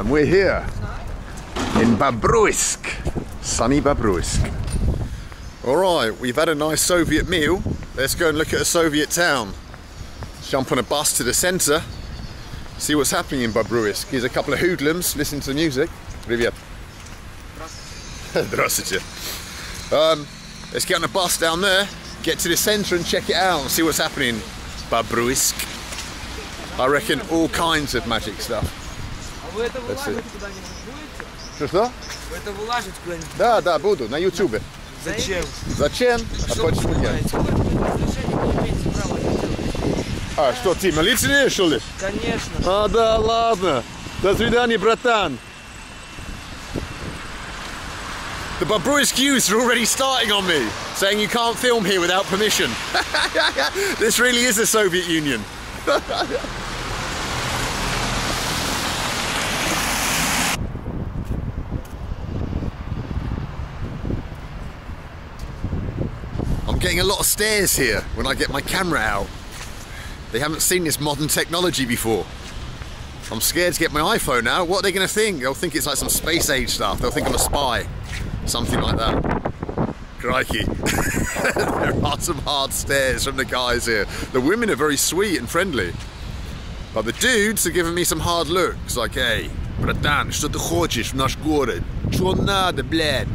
And we're here in Bobruisk, sunny Bobruisk. Alright, we've had a nice Soviet meal. Let's go and look at a Soviet town. Let's jump on a bus to the centre, see what's happening in Bobruisk. Here's a couple of hoodlums listening to the music. Привет. Здравствуйте. Let's get on a bus down there, get to the centre and check it out and see what's happening in Bobruisk. I reckon all kinds of magic stuff. Let's see. Что? Вы это выложите куда-нибудь? Да, да, буду, на YouTube. Зачем? Зачем? А почему нет? А, что, ты милиция, что ли? Конечно. А, да, ладно. До свидания, братан. The Bobruisk youths are already starting on me, saying you can't film here without permission. This really is the Soviet Union. I'm getting a lot of stares here when I get my camera out. They haven't seen this modern technology before. I'm scared to get my iPhone out. What are they going to think? They'll think it's like some space age stuff. They'll think I'm a spy. Something like that. Crikey. There are some hard stares from the guys here. The women are very sweet and friendly. But the dudes are giving me some hard looks. Like, hey, bratан, что ты хочешь в наш город? Что надо, блядь?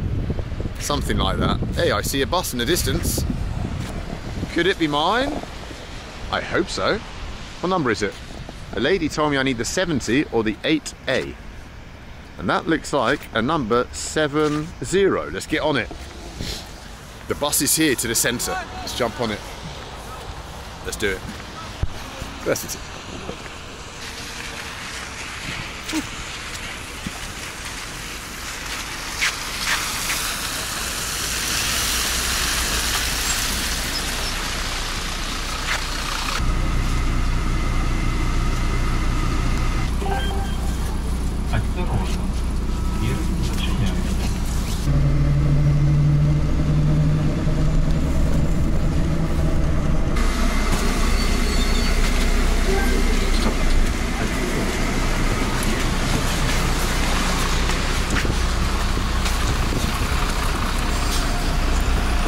Something like that. Hey, I see a bus in the distance. Could it be mine? I hope so. What number is it? A lady told me I need the 70 or the 8A. And that looks like a number 70. Let's get on it. The bus is here to the centre. Let's jump on it. Let's do it. That's it.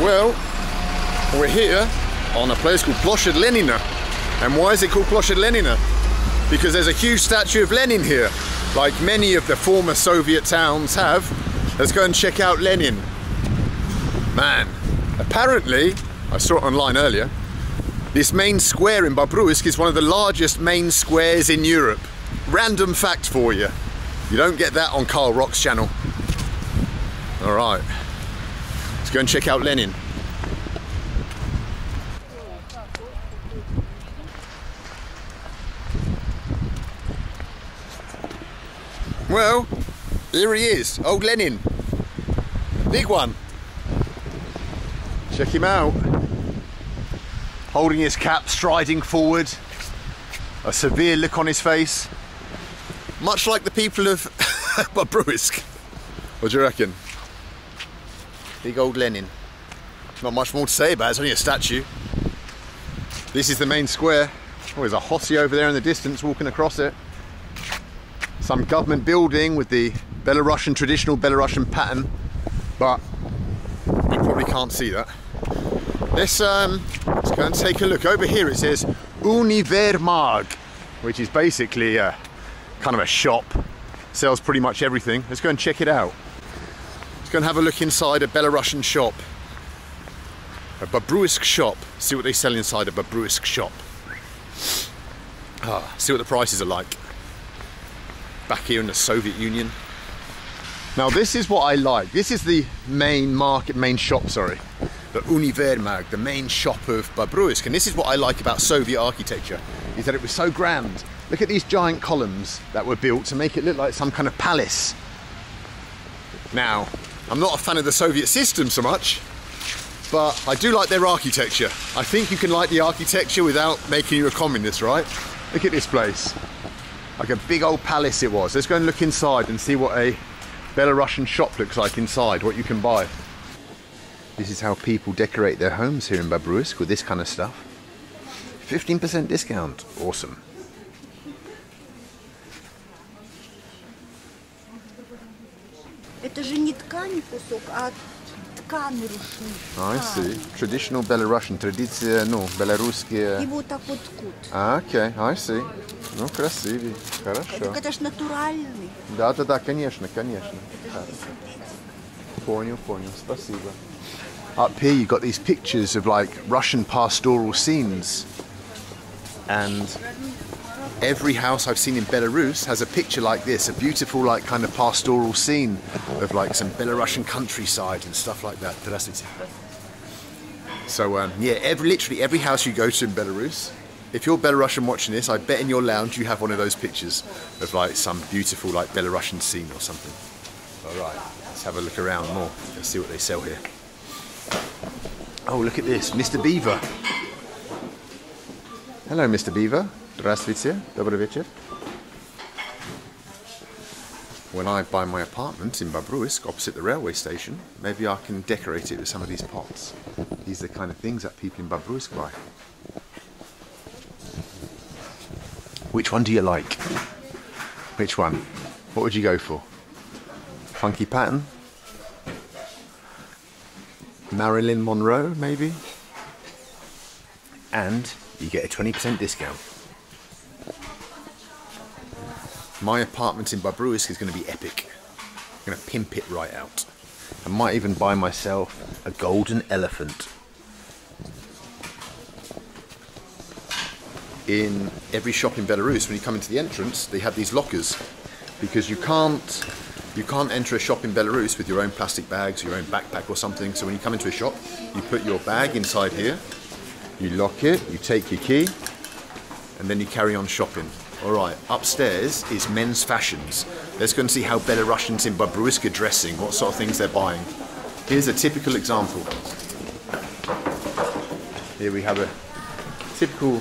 Well, we're here on a place called Ploshchad Lenina. And why is it called Ploshchad Lenina? Because there's a huge statue of Lenin here, like many of the former Soviet towns have. Let's go and check out Lenin. Man, apparently, I saw it online earlier, this main square in Bobruisk is one of the largest main squares in Europe. Random fact for you. You don't get that on Carl Rock's channel. All right. Let's go and check out Lenin. Well, here he is, old Lenin. Big one. Check him out. Holding his cap, striding forward. A severe look on his face. Much like the people of Bobruisk. What do you reckon? Big old Lenin. Not much more to say about it, it's only a statue. This is the main square. Oh, there's a Hossie over there in the distance walking across it. Some government building with the Belarusian, traditional Belarusian pattern, but you probably can't see that. Let's go and take a look. Over here it says Univermag, which is basically a kind of a shop. Sells pretty much everything. Let's go and check it out. Let's go and have a look inside a Belarusian shop. A Bobruisk shop. See what they sell inside a Bobruisk shop. See what the prices are like. Back here in the Soviet Union. Now this is what I like. This is the main market, main shop, sorry. The Univermag, the main shop of Bobruisk. And this is what I like about Soviet architecture, is that it was so grand. Look at these giant columns that were built to make it look like some kind of palace. Now, I'm not a fan of the Soviet system so much, but I do like their architecture. I think you can like the architecture without making you a communist, right? Look at this place. Like a big old palace it was. Let's go and look inside and see what a Belarusian shop looks like inside, what you can buy. This is how people decorate their homes here in Bobruisk with this kind of stuff. 15% discount. Awesome. Это же не ткань кусок, а ткань рушник. I see. Traditional Belarusian, традиция, ну, белорусские. И вот так вот ткут. Okay, I see. Ну, красивый, хорошо. Так это ж натуральный. Да, конечно, конечно. Понял, спасибо. Up here you've got these pictures of like Russian pastoral scenes. And every house I've seen in Belarus has a picture like this, a beautiful like kind of pastoral scene of like some Belarusian countryside and stuff like that. So yeah, literally every house you go to in Belarus, if you're Belarusian watching this, I bet in your lounge you have one of those pictures of like some beautiful like Belarusian scene or something. Alright, let's have a look around more. Let's see what they sell here. Oh, look at this, Mr. Beaver. Hello, Mr. Beaver. Здравствуйте. Добрый вечер. When I buy my apartment in Bobruisk, opposite the railway station, maybe I can decorate it with some of these pots. These are the kind of things that people in Bobruisk buy. Which one do you like? Which one? What would you go for? Funky pattern? Marilyn Monroe, maybe? And you get a 20% discount. My apartment in Bobruisk is going to be epic. I'm going to pimp it right out. I might even buy myself a golden elephant. In every shop in Belarus, when you come into the entrance, they have these lockers, because you can't enter a shop in Belarus with your own plastic bags, your own backpack or something. So when you come into a shop, you put your bag inside here, you lock it, you take your key, and then you carry on shopping. Alright, upstairs is men's fashions. Let's go and see how Belarusians in Bobruisk are dressing, what sort of things they're buying. Here's a typical example. Here we have a typical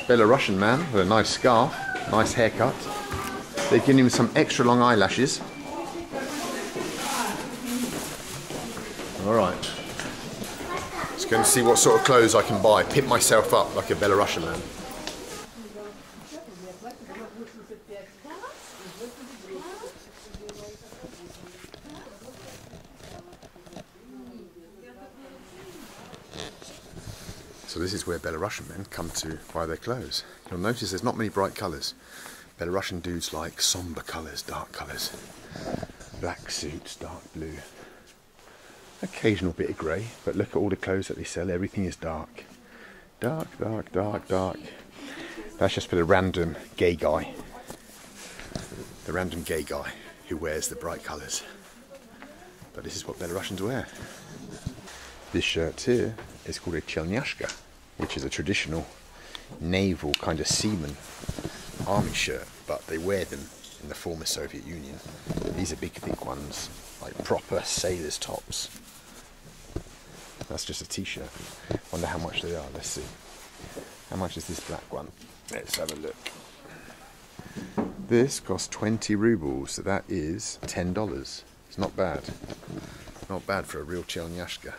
Belarusian man with a nice scarf, nice haircut. They've given him some extra long eyelashes. Alright. Let's go and see what sort of clothes I can buy. Pimp myself up like a Belarusian man. So this is where Belarusian men come to buy their clothes. You'll notice there's not many bright colours. Belarusian dudes like somber colours, dark colours. Black suits, dark blue. Occasional bit of grey, but look at all the clothes that they sell, everything is dark. Dark, dark, dark, dark. That's just for the random gay guy. The random gay guy who wears the bright colours. But this is what Belarusians wear. This shirt here is called a chelnyashka, which is a traditional naval kind of seaman army shirt, but they wear them in the former Soviet Union. These are big thick ones, like proper sailors' tops. That's just a t-shirt. Wonder how much they are. Let's see. How much is this black one? Let's have a look. This costs 20 rubles, so that is $10. It's not bad. Not bad for a real chelnyashka.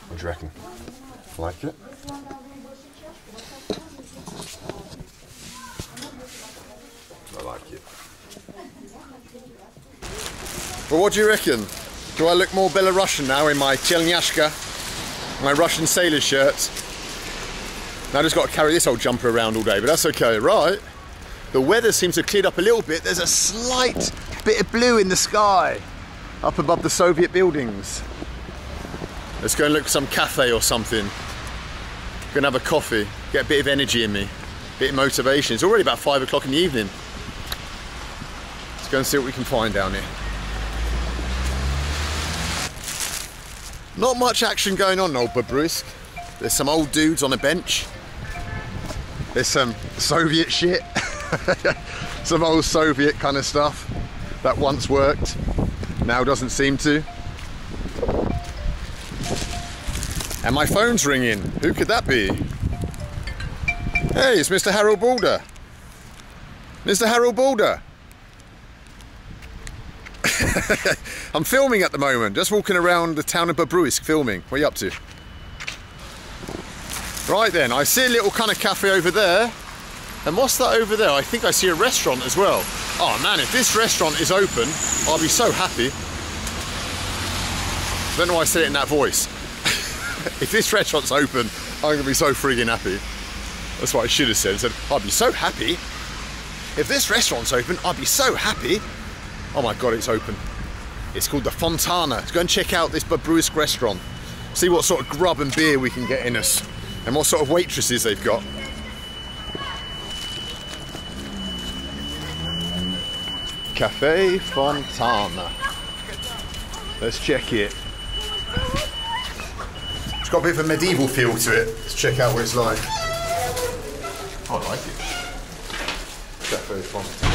What do you reckon? Like it? I like it. Well, what do you reckon? Do I look more Belarusian now in my chelnyashka, my Russian sailor shirt? Now I just got to carry this old jumper around all day, but that's okay, right? The weather seems to have cleared up a little bit. There's a slight bit of blue in the sky up above the Soviet buildings. Let's go and look for some cafe or something. Gonna have a coffee, get a bit of energy in me, a bit of motivation. It's already about 5 o'clock in the evening. Let's go and see what we can find down here. Not much action going on in old Bobruisk. There's some old dudes on a bench. There's some Soviet shit. Some old Soviet kind of stuff that once worked, now doesn't seem to. And my phone's ringing. Who could that be? Hey, it's Mr. Harold Balder. Mr. Harold Balder. I'm filming at the moment, just walking around the town of Bobruisk filming. What are you up to? Right then, I see a little kind of cafe over there. And what's that over there? I think I see a restaurant as well. Oh man, if this restaurant is open, I'll be so happy. I don't know why I said it in that voice. If this restaurant's open, I'm gonna be so friggin' happy. That's what I should have said. I said, I'd be so happy. If this restaurant's open, I'd be so happy. Oh my God, it's open. It's called the Fontana. Let's go and check out this Bobruisk restaurant. See what sort of grub and beer we can get in us. And what sort of waitresses they've got. Cafe Fontana. Let's check it. It's got a bit of a medieval feel to it. Let's check out what it's like. Oh, I like it. Cafe Fontana.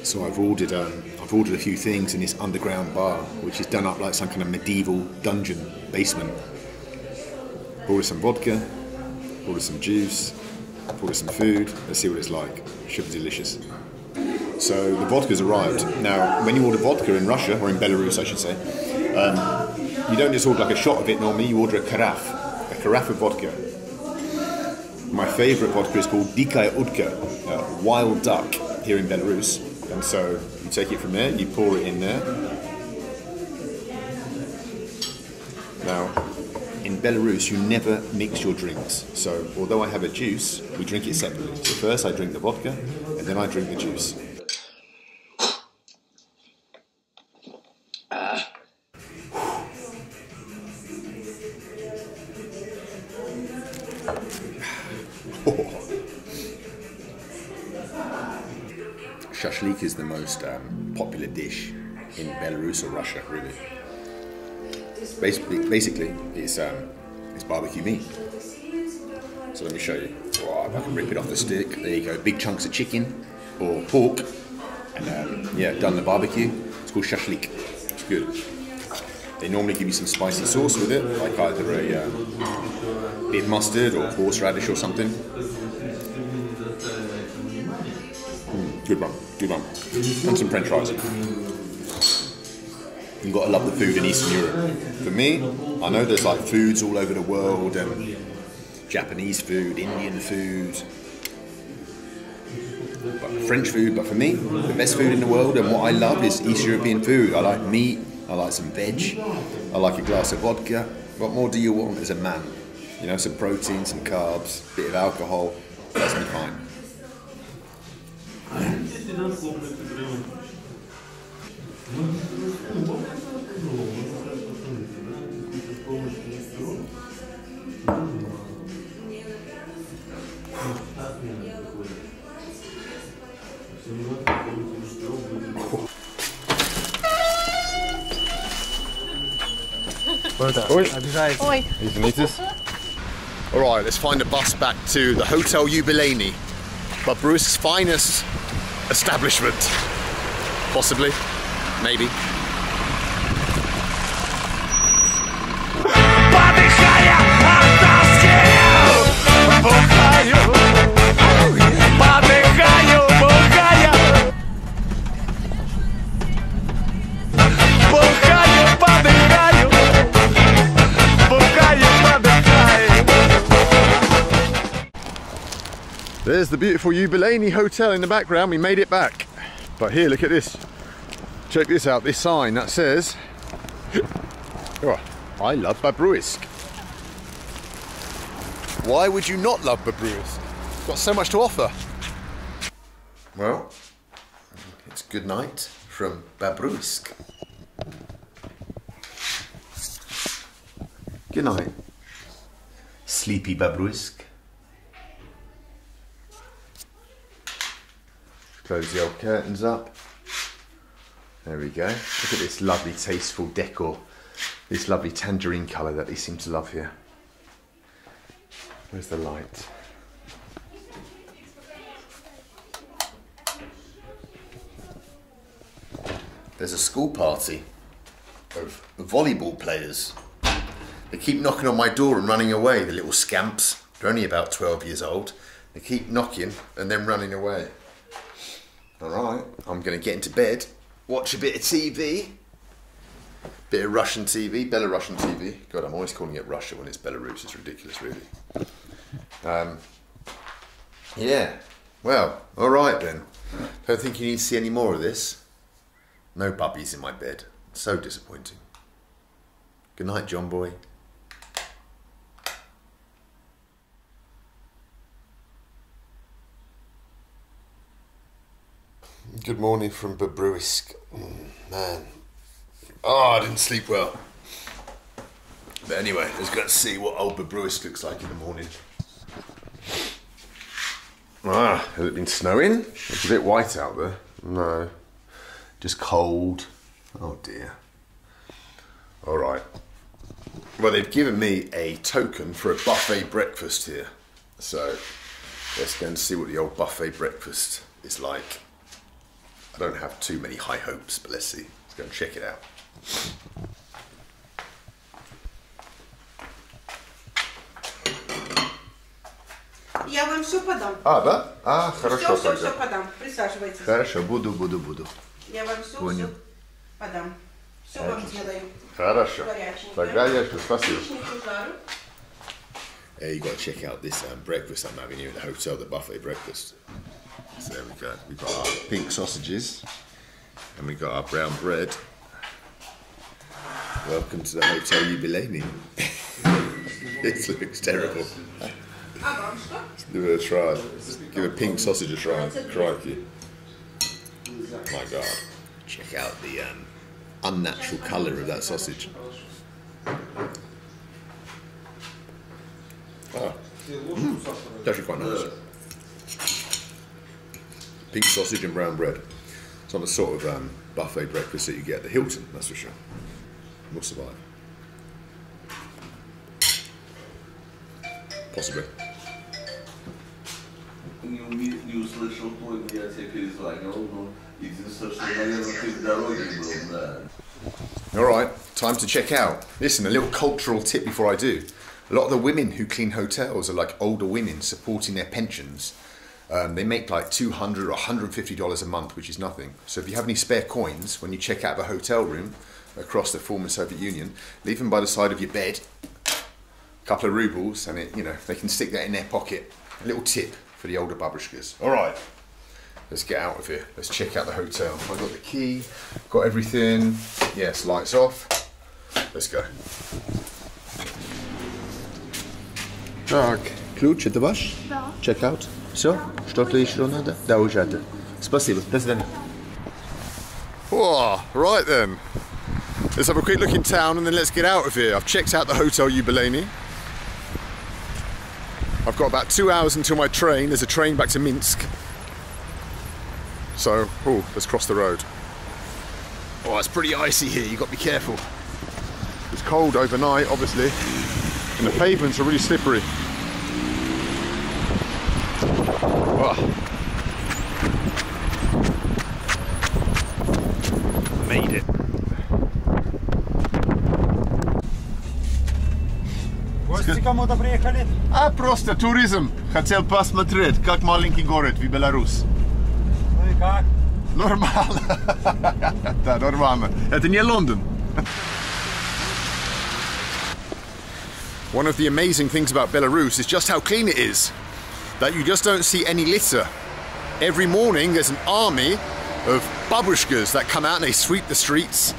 So I've ordered a few things in this underground bar, which is done up like some kind of medieval dungeon basement. Ordered some vodka, ordered some juice, ordered some food. Let's see what it's like. Should be delicious. So the vodka's arrived. Now, when you order vodka in Russia, or in Belarus I should say, you don't just order like a shot of it normally, you order a carafe of vodka. My favourite vodka is called Dikaya Udka, wild duck, here in Belarus. And so you take it from there, you pour it in there. Now, in Belarus, you never mix your drinks. So although I have a juice, we drink it separately. So first I drink the vodka, and then I drink the juice. Shashlik is the most popular dish in Belarus or Russia, really. Basically, it's barbecue meat. So let me show you. Oh, if I can rip it off the stick. There you go. Big chunks of chicken or pork, and yeah, done the barbecue. It's called shashlik. It's good. They normally give you some spicy sauce with it, like either a bit of mustard or horseradish or something. Good one, good one. And some French fries. You've got to love the food in Eastern Europe. For me, I know there's like foods all over the world, and Japanese food, Indian food, but French food, but for me, the best food in the world and what I love is East European food. I like meat, I like some veg, I like a glass of vodka. What more do you want as a man? You know, some protein, some carbs, a bit of alcohol, that's me fine. Oi. Alright, let's find a bus back to the Hotel Jubileni, Bobruisk's finest establishment. Possibly. Maybe. There's the beautiful Jubileni Hotel in the background. We made it back. But here, look at this. Check this out, this sign that says, oh, I love Bobruisk. Why would you not love Bobruisk? It's got so much to offer. Well, it's good night from Bobruisk. Good night, sleepy Bobruisk. Close the old curtains up. There we go. Look at this lovely, tasteful decor. This lovely tangerine colour that they seem to love here. Where's the light? There's a school party of volleyball players. They keep knocking on my door and running away, the little scamps. They're only about 12 years old. They keep knocking and then running away. Alright, I'm going to get into bed, watch a bit of TV, Bit of Russian TV, Belarusian TV. God, I'm always calling it Russia when it's Belarus. It's ridiculous, really. Yeah, well, all right then. Don't think you need to see any more of this. No puppies in my bed. So disappointing. Good night, John boy. Good morning from Bobruisk. Man. Oh, I didn't sleep well. But anyway, let's go and see what old Bobruisk looks like in the morning. Ah, has it been snowing? It's a bit white out there. No, just cold. Oh dear. All right. Well, they've given me a token for a buffet breakfast here. So let's go and see what the old buffet breakfast is like. I don't have too many high hopes, but let's see. Let's go and check it out. Я вам все подам. А, да? А, хорошо. Все подам. Присаживайтесь. Хорошо, буду. Я вам все подам. Все вам сделаю. Хорошо. Тогда я жду. Спасибо. You got to check out this breakfast I'm having here at the hotel, the buffet breakfast. So there we go. We've got our pink sausages and we've got our brown bread. Welcome to the Hotel Jubileni. This looks terrible. Give it a try. Give a pink sausage a try. Crikey. My God. Check out the unnatural colour of that sausage. Oh. It's actually quite nice. Pink sausage and brown bread. It's not the sort of buffet breakfast that you get at the Hilton, that's for sure. We'll survive. Possibly. Не услышал твой, я тебе перезвонил, но единственное, что, наверное, ты в дороге был, да. Alright, time to check out. Listen, a little cultural tip before I do. A lot of the women who clean hotels are like older women supporting their pensions. They make like $200 or $150 a month, which is nothing. So if you have any spare coins, when you check out of a hotel room across the former Soviet Union, leave them by the side of your bed. A couple of rubles, and they can stick that in their pocket. A little tip for the older babushkas. All right, let's get out of here. Let's check out the hotel. I've got the key, got everything. Yes, lights off. Let's go. Так, ключ, это ваш? Да. Check out. Все? Что-то еще надо? Да, уже это. Спасибо. До свидания. Oh, right then. Let's have a quick look in town and then let's get out of here. I've checked out the Hotel Jubileni. I've got about 2 hours until my train. There's a train back to Minsk. So, let's cross the road. Oh, it's pretty icy here. You've got to be careful. It's cold overnight, obviously. And the pavements are really slippery. Oh. Made it. Гости кому-то приехали? А просто туризм. Хотел посмотреть, как маленький город в Беларусь. Ну и как? Нормально. Да, нормально. Это не Лондон. One of the amazing things about Belarus is just how clean it is. That you just don't see any litter. Every morning there's an army of babushkas that come out and they sweep the streets.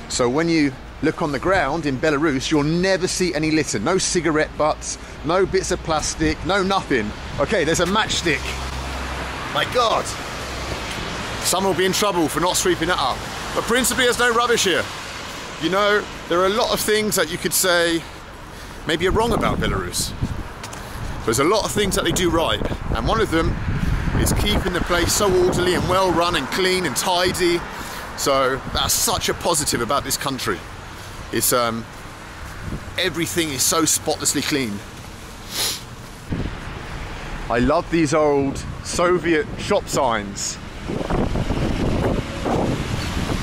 So when you look on the ground in Belarus, you'll never see any litter. No cigarette butts, no bits of plastic, no nothing. Okay, there's a matchstick. My God. Someone will be in trouble for not sweeping that up. But principally there's no rubbish here. You know, there are a lot of things that you could say maybe are wrong about Belarus. There's a lot of things that they do right, and one of them is keeping the place so orderly and well run and clean and tidy. So that's such a positive about this country. It's everything is so spotlessly clean. I love these old Soviet shop signs.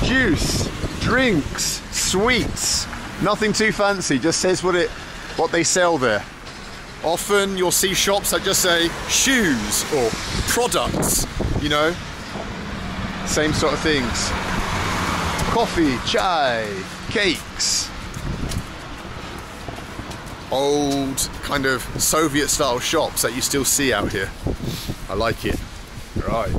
Juice, drinks, sweets, nothing too fancy, just says what they sell there. Often you'll see shops that just say shoes or products, you know, same sort of things. Coffee, chai, cakes. Old kind of Soviet style shops that you still see out here. I like it. Right.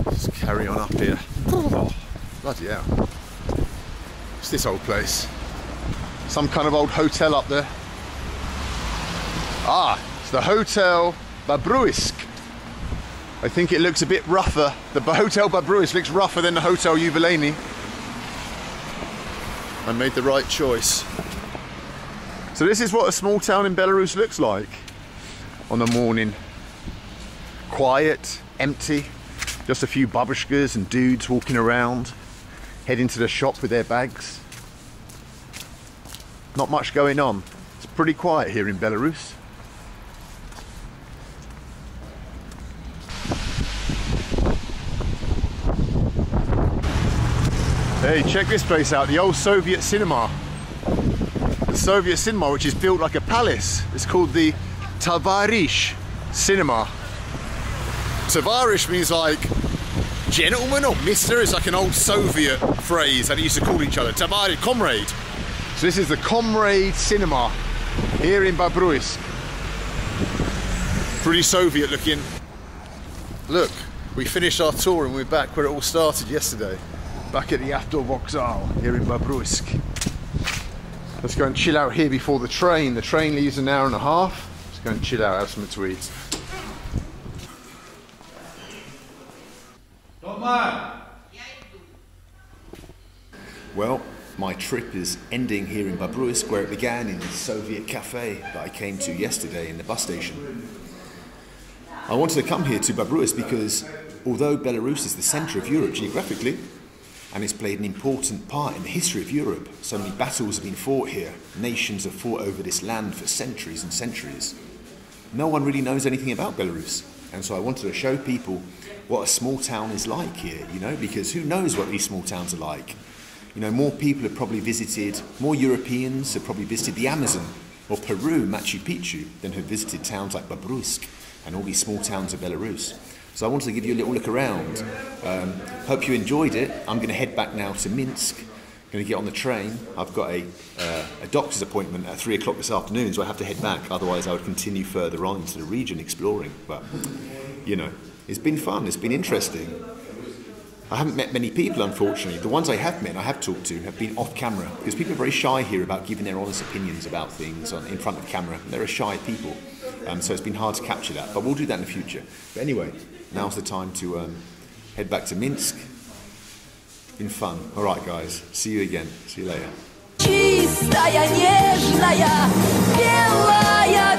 Let's carry on up here. Oh, bloody hell. What's this old place? Some kind of old hotel up there. Ah, it's the Hotel Bobruisk. I think it looks a bit rougher. The Hotel Bobruisk looks rougher than the Hotel Lenin. I made the right choice. So this is what a small town in Belarus looks like on a morning. Quiet, empty, just a few babushkas and dudes walking around, heading to the shop with their bags. Not much going on. It's pretty quiet here in Belarus. Hey, check this place out, the old Soviet cinema. The Soviet cinema, which is built like a palace. It's called the Tovarisch Cinema. Tovarisch means like gentleman or mister. It's like an old Soviet phrase that they used to call each other. Tovarisch, comrade. So this is the Comrade Cinema here in Bobruisk. Pretty Soviet looking. Look, we finished our tour and we're back where it all started yesterday. Back at the Vokzal here in Bobruisk. Let's go and chill out here before the train. The train leaves in an hour and a half. Let's go and chill out, have something to eat. Well, my trip is ending here in Bobruisk, where it began in the Soviet cafe that I came to yesterday in the bus station. I wanted to come here to Bobruisk because although Belarus is the centre of Europe geographically, and it's played an important part in the history of Europe. So many battles have been fought here. Nations have fought over this land for centuries and centuries. No one really knows anything about Belarus. And so I wanted to show people what a small town is like here, you know, because who knows what these small towns are like? You know, more people have probably visited, more Europeans have probably visited the Amazon or Peru, Machu Picchu, than have visited towns like Bobruisk and all these small towns of Belarus. So I wanted to give you a little look around. Hope you enjoyed it. I'm going to head back now to Minsk. Going to get on the train. I've got a doctor's appointment at 3 o'clock this afternoon, so I have to head back. Otherwise, I would continue further on into the region exploring. But, you know, it's been fun. It's been interesting. I haven't met many people, unfortunately. The ones I have met, I have talked to, have been off camera, because people are very shy here about giving their honest opinions about things in front of camera. They're a shy people. So it's been hard to capture that, but we'll do that in the future. But anyway, now's the time to head back to Minsk. Been fun. All right, guys. See you again. See you later. Чистая, нежная, белая